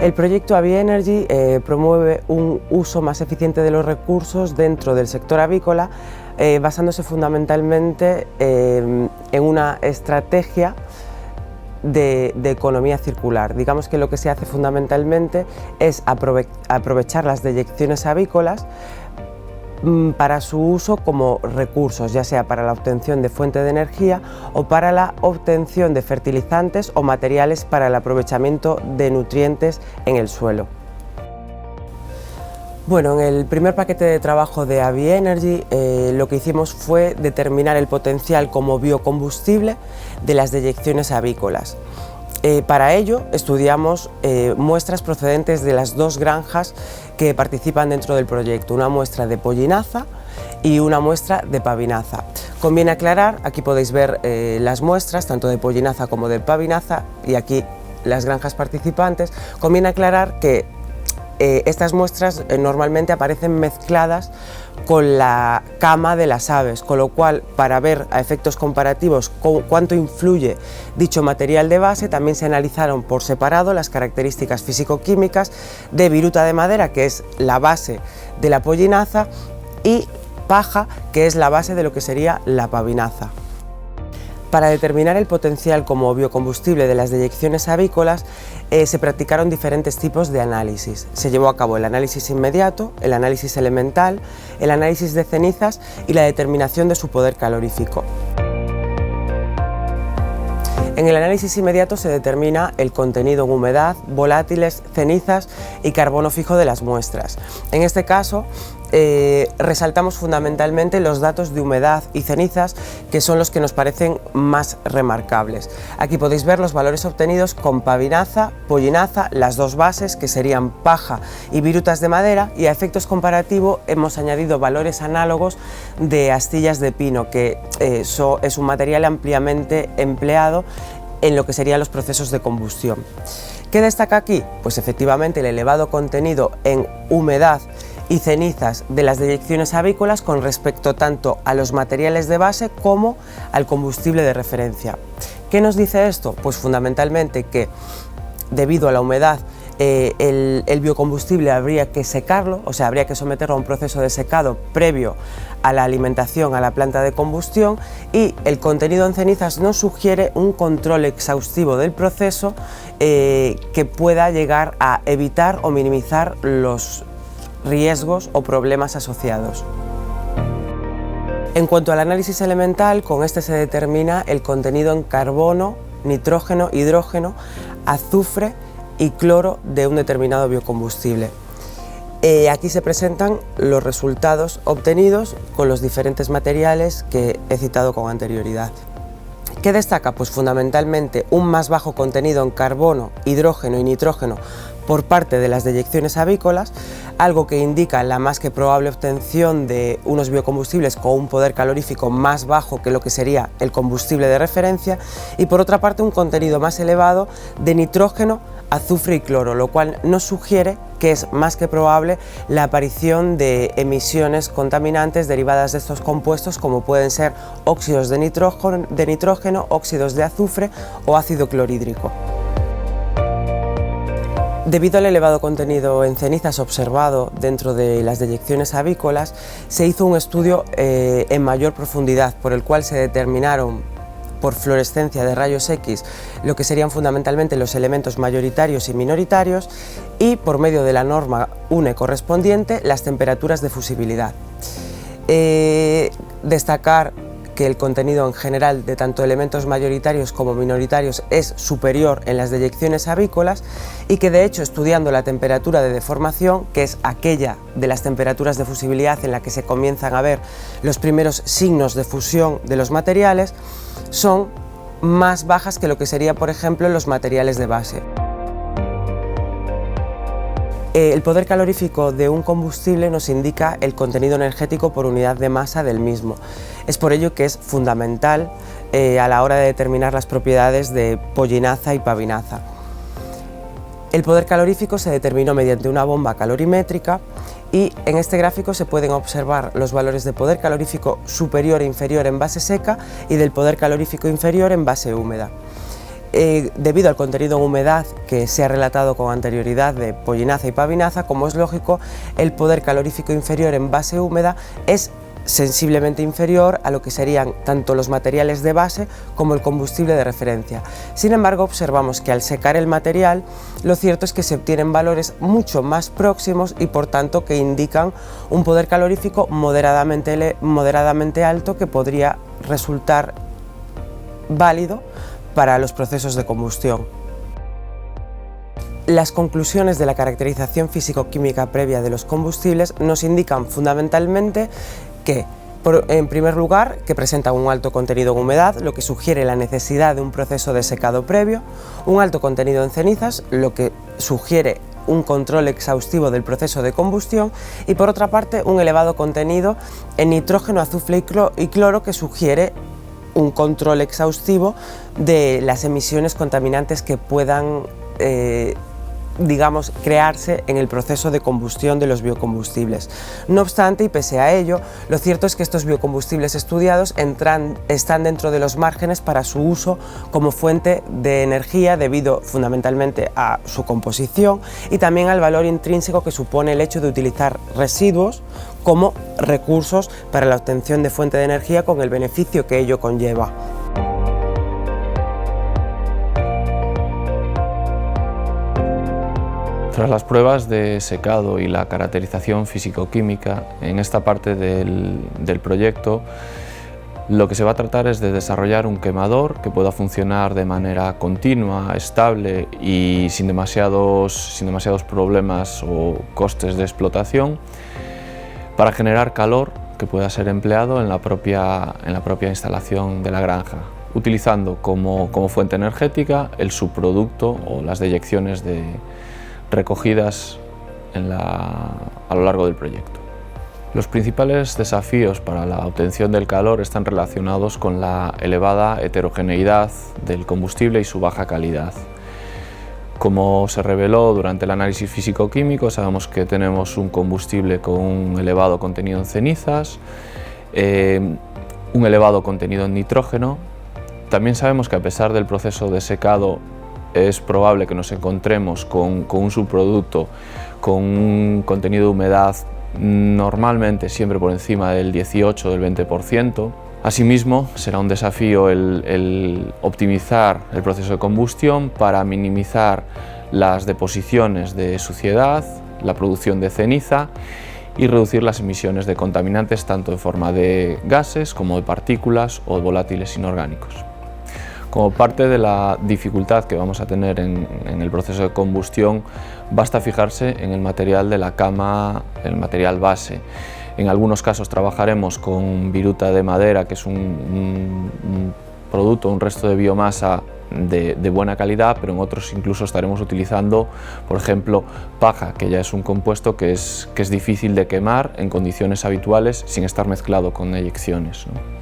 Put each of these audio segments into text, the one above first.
El proyecto AviEnergy promueve un uso más eficiente de los recursos dentro del sector avícola, basándose fundamentalmente en una estrategia de economía circular. Digamos que lo que se hace fundamentalmente es aprovechar las deyecciones avícolas para su uso como recursos, ya sea para la obtención de fuente de energía o para la obtención de fertilizantes o materiales para el aprovechamiento de nutrientes en el suelo. Bueno, en el primer paquete de trabajo de AviEnergy lo que hicimos fue determinar el potencial como biocombustible de las deyecciones avícolas. Para ello estudiamos muestras procedentes de las dos granjas que participan dentro del proyecto, una muestra de pollinaza y una muestra de pavinaza. Conviene aclarar, aquí podéis ver las muestras tanto de pollinaza como de pavinaza y aquí las granjas participantes. Conviene aclarar que estas muestras normalmente aparecen mezcladas con la cama de las aves, con lo cual para ver a efectos comparativos cuánto influye dicho material de base, también se analizaron por separado las características físico-químicas de viruta de madera, que es la base de la pollinaza, y paja, que es la base de lo que sería la pavinaza. Para determinar el potencial como biocombustible de las deyecciones avícolas se practicaron diferentes tipos de análisis. Se llevó a cabo el análisis inmediato, el análisis elemental, el análisis de cenizas y la determinación de su poder calorífico. En el análisis inmediato se determina el contenido en humedad, volátiles, cenizas y carbono fijo de las muestras. En este caso, resaltamos fundamentalmente los datos de humedad y cenizas, que son los que nos parecen más remarcables. Aquí podéis ver los valores obtenidos con pavinaza, pollinaza, las dos bases que serían paja y virutas de madera, y a efectos comparativos hemos añadido valores análogos de astillas de pino, que es un material ampliamente empleado en lo que serían los procesos de combustión. ¿Qué destaca aquí? Pues efectivamente el elevado contenido en humedad y cenizas de las deyecciones avícolas con respecto tanto a los materiales de base como al combustible de referencia. ¿Qué nos dice esto? Pues fundamentalmente que debido a la humedad el biocombustible habría que secarlo, o sea, habría que someterlo a un proceso de secado previo a la alimentación a la planta de combustión, y el contenido en cenizas nos sugiere un control exhaustivo del proceso que pueda llegar a evitar o minimizar los riesgos o problemas asociados. En cuanto al análisis elemental, con este se determina el contenido en carbono, nitrógeno, hidrógeno, azufre y cloro de un determinado biocombustible. Aquí se presentan los resultados obtenidos con los diferentes materiales que he citado con anterioridad. ¿Qué destaca? Pues fundamentalmente un más bajo contenido en carbono, hidrógeno y nitrógeno por parte de las deyecciones avícolas, algo que indica la más que probable obtención de unos biocombustibles con un poder calorífico más bajo que lo que sería el combustible de referencia, y por otra parte un contenido más elevado de nitrógeno, azufre y cloro, lo cual nos sugiere que es más que probable la aparición de emisiones contaminantes derivadas de estos compuestos, como pueden ser óxidos de nitrógeno, óxidos de azufre o ácido clorhídrico. Debido al elevado contenido en cenizas observado dentro de las deyecciones avícolas, se hizo un estudio en mayor profundidad, por el cual se determinaron por fluorescencia de rayos X lo que serían fundamentalmente los elementos mayoritarios y minoritarios, y por medio de la norma UNE correspondiente las temperaturas de fusibilidad. Destacar que el contenido en general de tanto elementos mayoritarios como minoritarios es superior en las deyecciones avícolas, y que de hecho, estudiando la temperatura de deformación, que es aquella de las temperaturas de fusibilidad en la que se comienzan a ver los primeros signos de fusión de los materiales, son más bajas que lo que sería, por ejemplo, los materiales de base. El poder calorífico de un combustible nos indica el contenido energético por unidad de masa del mismo. Es por ello que es fundamental a la hora de determinar las propiedades de pollinaza y pavinaza. El poder calorífico se determinó mediante una bomba calorimétrica, y en este gráfico se pueden observar los valores de poder calorífico superior e inferior en base seca y del poder calorífico inferior en base húmeda. debido al contenido en humedad que se ha relatado con anterioridad de pollinaza y pavinaza, como es lógico, el poder calorífico inferior en base húmeda es sensiblemente inferior a lo que serían tanto los materiales de base como el combustible de referencia. Sin embargo, observamos que al secar el material, lo cierto es que se obtienen valores mucho más próximos y por tanto que indican un poder calorífico moderadamente alto que podría resultar válido para los procesos de combustión. Las conclusiones de la caracterización físico-química previa de los combustibles nos indican fundamentalmente que, en primer lugar, que presentan un alto contenido en humedad, lo que sugiere la necesidad de un proceso de secado previo, un alto contenido en cenizas, lo que sugiere un control exhaustivo del proceso de combustión y, por otra parte, un elevado contenido en nitrógeno, azufre y cloro que sugiere un control exhaustivo de las emisiones contaminantes que puedan crearse en el proceso de combustión de los biocombustibles. No obstante, y pese a ello, lo cierto es que estos biocombustibles estudiados están dentro de los márgenes para su uso como fuente de energía debido fundamentalmente a su composición y también al valor intrínseco que supone el hecho de utilizar residuos como recursos para la obtención de fuente de energía con el beneficio que ello conlleva. Tras las pruebas de secado y la caracterización físico-química, en esta parte del proyecto lo que se va a tratar es de desarrollar un quemador que pueda funcionar de manera continua, estable y sin demasiados problemas o costes de explotación para generar calor que pueda ser empleado en la propia instalación de la granja, utilizando como fuente energética el subproducto o las deyecciones recogidas a lo largo del proyecto. Los principales desafíos para la obtención del calor están relacionados con la elevada heterogeneidad del combustible y su baja calidad. Como se reveló durante el análisis físico-químico, sabemos que tenemos un combustible con un elevado contenido en cenizas, un elevado contenido en nitrógeno. También sabemos que a pesar del proceso de secado es probable que nos encontremos con un subproducto con un contenido de humedad normalmente siempre por encima del 18 o del 20%. Asimismo, será un desafío el optimizar el proceso de combustión para minimizar las deposiciones de suciedad, la producción de ceniza y reducir las emisiones de contaminantes tanto en forma de gases como de partículas o volátiles inorgánicos. Como parte de la dificultad que vamos a tener en el proceso de combustión, basta fijarse en el material de la cama, el material base. En algunos casos trabajaremos con viruta de madera, que es un producto, un resto de biomasa de buena calidad, pero en otros incluso estaremos utilizando, por ejemplo, paja, que ya es un compuesto que es difícil de quemar en condiciones habituales sin estar mezclado con eyecciones, ¿no?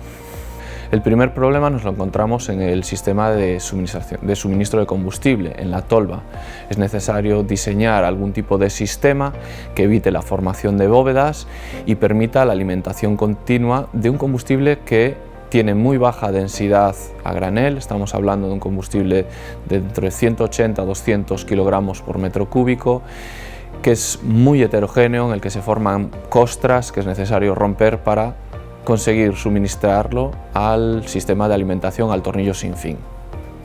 El primer problema nos lo encontramos en el sistema de suministro de combustible, en la tolva. Es necesario diseñar algún tipo de sistema que evite la formación de bóvedas y permita la alimentación continua de un combustible que tiene muy baja densidad a granel. Estamos hablando de un combustible de entre 180 a 200 kilogramos por metro cúbico, que es muy heterogéneo, en el que se forman costras que es necesario romper para conseguir suministrarlo al sistema de alimentación, al tornillo sin fin.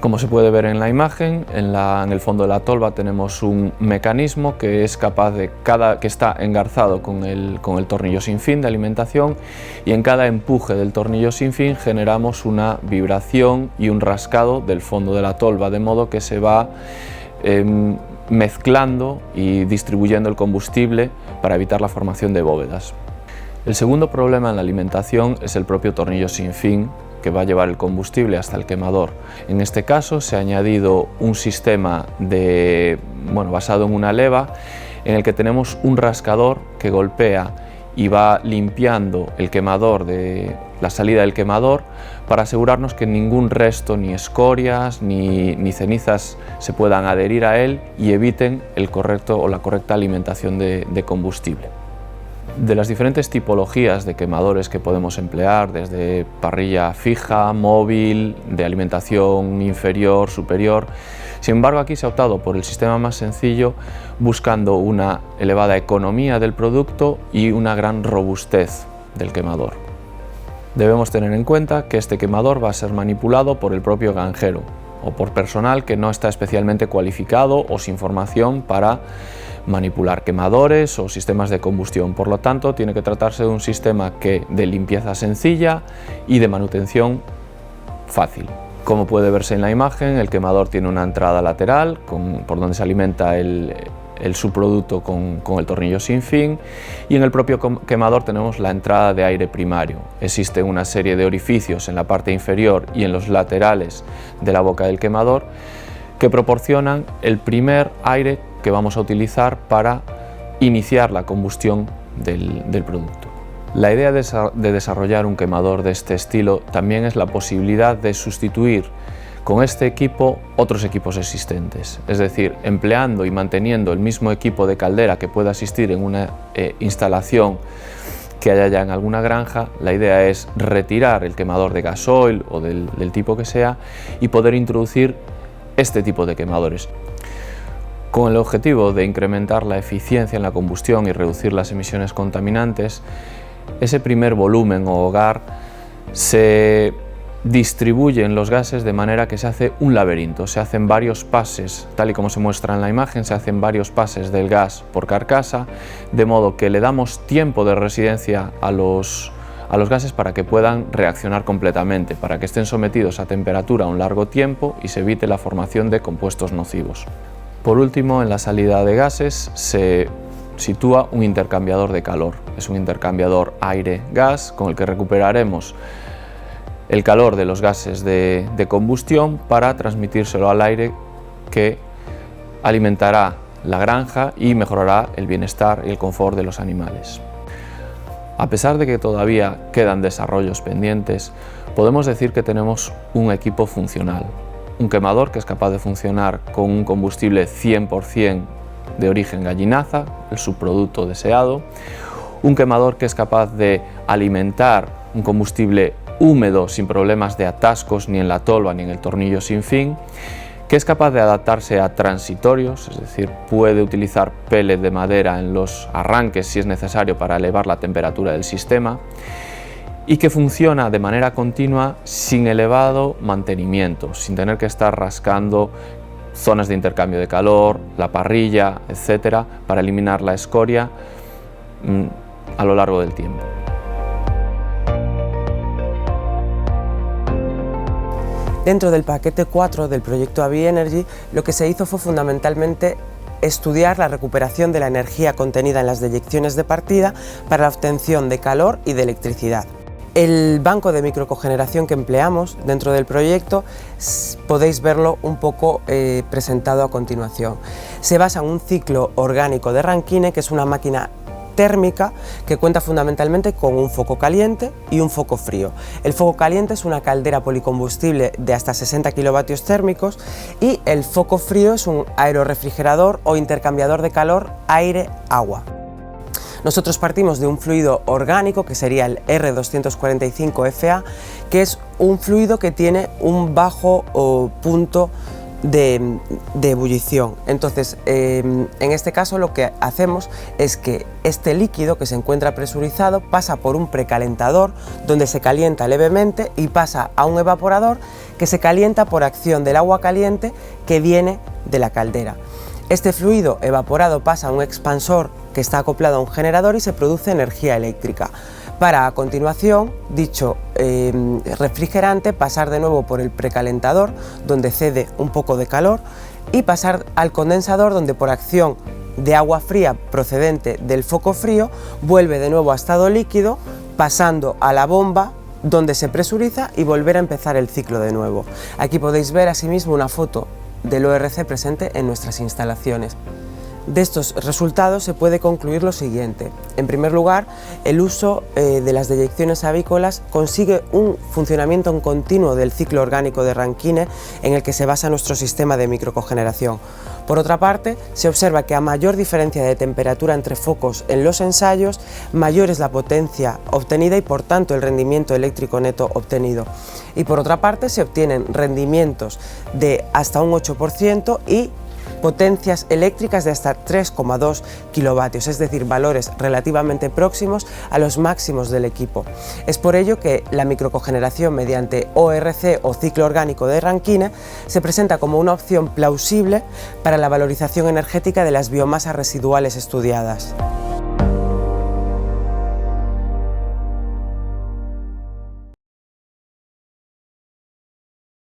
Como se puede ver en la imagen, en el fondo de la tolva tenemos un mecanismo que es capaz que está engarzado con el tornillo sin fin de alimentación, y en cada empuje del tornillo sin fin generamos una vibración y un rascado del fondo de la tolva, de modo que se va mezclando y distribuyendo el combustible para evitar la formación de bóvedas. El segundo problema en la alimentación es el propio tornillo sin fin, que va a llevar el combustible hasta el quemador. En este caso se ha añadido un sistema basado en una leva, en el que tenemos un rascador que golpea y va limpiando el quemador la salida del quemador, para asegurarnos que ningún resto, ni escorias ni cenizas se puedan adherir a él y eviten la correcta alimentación de combustible. De las diferentes tipologías de quemadores que podemos emplear, desde parrilla fija, móvil, de alimentación inferior, superior. Sin embargo, aquí se ha optado por el sistema más sencillo, buscando una elevada economía del producto y una gran robustez del quemador. Debemos tener en cuenta que este quemador va a ser manipulado por el propio granjero o por personal que no está especialmente cualificado o sin formación para manipular quemadores o sistemas de combustión. Por lo tanto, tiene que tratarse de un sistema de limpieza sencilla y de manutención fácil. Como puede verse en la imagen, el quemador tiene una entrada lateral por donde se alimenta el subproducto con el tornillo sin fin, y en el propio quemador tenemos la entrada de aire primario. Existe una serie de orificios en la parte inferior y en los laterales de la boca del quemador que proporcionan el primer aire que vamos a utilizar para iniciar la combustión del producto. La idea de desarrollar un quemador de este estilo también es la posibilidad de sustituir con este equipo otros equipos existentes, es decir, empleando y manteniendo el mismo equipo de caldera que pueda existir en una instalación que haya ya en alguna granja. La idea es retirar el quemador de gasoil o del tipo que sea y poder introducir este tipo de quemadores, con el objetivo de incrementar la eficiencia en la combustión y reducir las emisiones contaminantes. Ese primer volumen o hogar se distribuyen los gases de manera que se hace un laberinto, se hacen varios pases, tal y como se muestra en la imagen, se hacen varios pases del gas por carcasa, de modo que le damos tiempo de residencia a los gases para que puedan reaccionar completamente, para que estén sometidos a temperatura un largo tiempo y se evite la formación de compuestos nocivos. Por último, en la salida de gases se sitúa un intercambiador de calor. Es un intercambiador aire-gas con el que recuperaremos el calor de los gases de combustión para transmitírselo al aire, que alimentará la granja y mejorará el bienestar y el confort de los animales. A pesar de que todavía quedan desarrollos pendientes, podemos decir que tenemos un equipo funcional, un quemador que es capaz de funcionar con un combustible 100% de origen gallinaza, el subproducto deseado, un quemador que es capaz de alimentar un combustible húmedo sin problemas de atascos ni en la tolva ni en el tornillo sin fin, que es capaz de adaptarse a transitorios, es decir, puede utilizar pellet de madera en los arranques si es necesario para elevar la temperatura del sistema, y que funciona de manera continua sin elevado mantenimiento, sin tener que estar rascando zonas de intercambio de calor, la parrilla, etcétera, para eliminar la escoria a lo largo del tiempo. Dentro del paquete 4 del proyecto AVI Energy, lo que se hizo fue fundamentalmente estudiar la recuperación de la energía contenida en las deyecciones de partida para la obtención de calor y de electricidad. El banco de microcogeneración que empleamos dentro del proyecto podéis verlo un poco presentado a continuación. Se basa en un ciclo orgánico de Rankine, que es una máquina térmica que cuenta fundamentalmente con un foco caliente y un foco frío. El foco caliente es una caldera policombustible de hasta 60 kilovatios térmicos y el foco frío es un aerorefrigerador o intercambiador de calor aire-agua. Nosotros partimos de un fluido orgánico que sería el R245FA, que es un fluido que tiene un bajo punto de ebullición. Entonces, en este caso lo que hacemos es que este líquido que se encuentra presurizado pasa por un precalentador donde se calienta levemente y pasa a un evaporador que se calienta por acción del agua caliente que viene de la caldera. Este fluido evaporado pasa a un expansor que está acoplado a un generador y se produce energía eléctrica, para a continuación dicho refrigerante pasar de nuevo por el precalentador donde cede un poco de calor y pasar al condensador donde por acción de agua fría procedente del foco frío vuelve de nuevo a estado líquido, pasando a la bomba donde se presuriza y volver a empezar el ciclo de nuevo. Aquí podéis ver asimismo una foto del ORC presente en nuestras instalaciones. De estos resultados se puede concluir lo siguiente. En primer lugar, el uso de las deyecciones avícolas consigue un funcionamiento en continuo del ciclo orgánico de Rankine en el que se basa nuestro sistema de microcogeneración. Por otra parte, se observa que a mayor diferencia de temperatura entre focos en los ensayos, mayor es la potencia obtenida y por tanto el rendimiento eléctrico neto obtenido. Y por otra parte, se obtienen rendimientos de hasta un 8% y potencias eléctricas de hasta 3,2 kilovatios, es decir, valores relativamente próximos a los máximos del equipo. Es por ello que la microcogeneración mediante ORC o ciclo orgánico de Rankine se presenta como una opción plausible para la valorización energética de las biomasas residuales estudiadas.